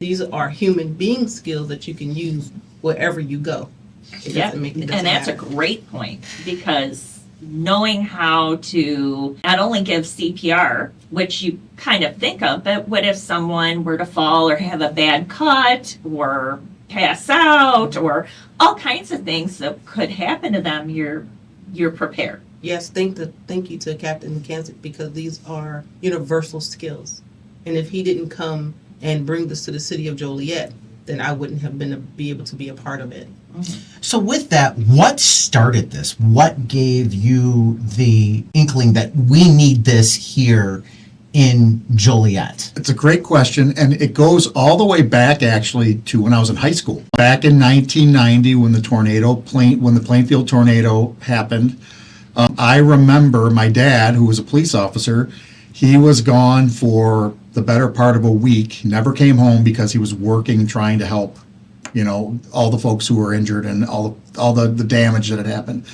These are human being skills that you can use wherever you go. It Yeah, doesn't make it and doesn't that's a matter. great point, because knowing how to not only give CPR, which you kind of think of, but what if someone were to fall or have a bad cut or pass out or all kinds of things that could happen to them, you're prepared. Yes, thank you to Captain McKenzie, because these are universal skills. And if he didn't come and bring this to the city of Joliet, then I wouldn't have be able to be a part of it. So with that, what started this? What gave you the inkling that we need this here in Joliet? It's a great question, and it goes all the way back actually to when I was in high school. Back in 1990, when the Plainfield tornado happened, I remember my dad, who was a police officer. He was gone for the better part of a week. Never came home because he was working, trying to help, all the folks who were injured and all the damage that had happened.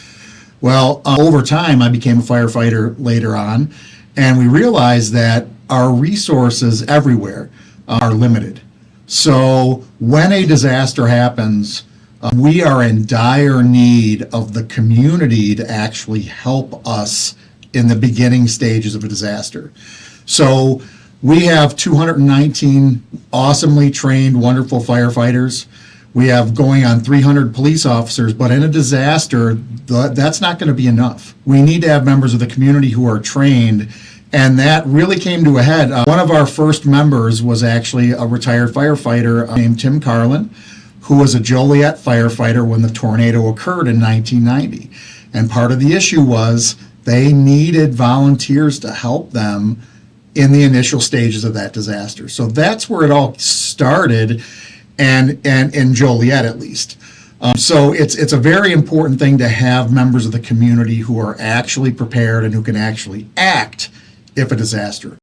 Well, over time, I became a firefighter later on, and we realized that our resources everywhere are limited. So when a disaster happens, we are in dire need of the community to actually help us in the beginning stages of a disaster. So we have 219 awesomely trained, wonderful firefighters. We have going on 300 police officers, but in a disaster, that's not going to be enough. We need to have members of the community who are trained, and that really came to a head. One of our first members was actually a retired firefighter named Tim Carlin, who was a Joliet firefighter when the tornado occurred in 1990. And part of the issue was they needed volunteers to help them in the initial stages of that disaster. So that's where it all started, and in Joliet at least. So it's a very important thing to have members of the community who are actually prepared and who can actually act if a disaster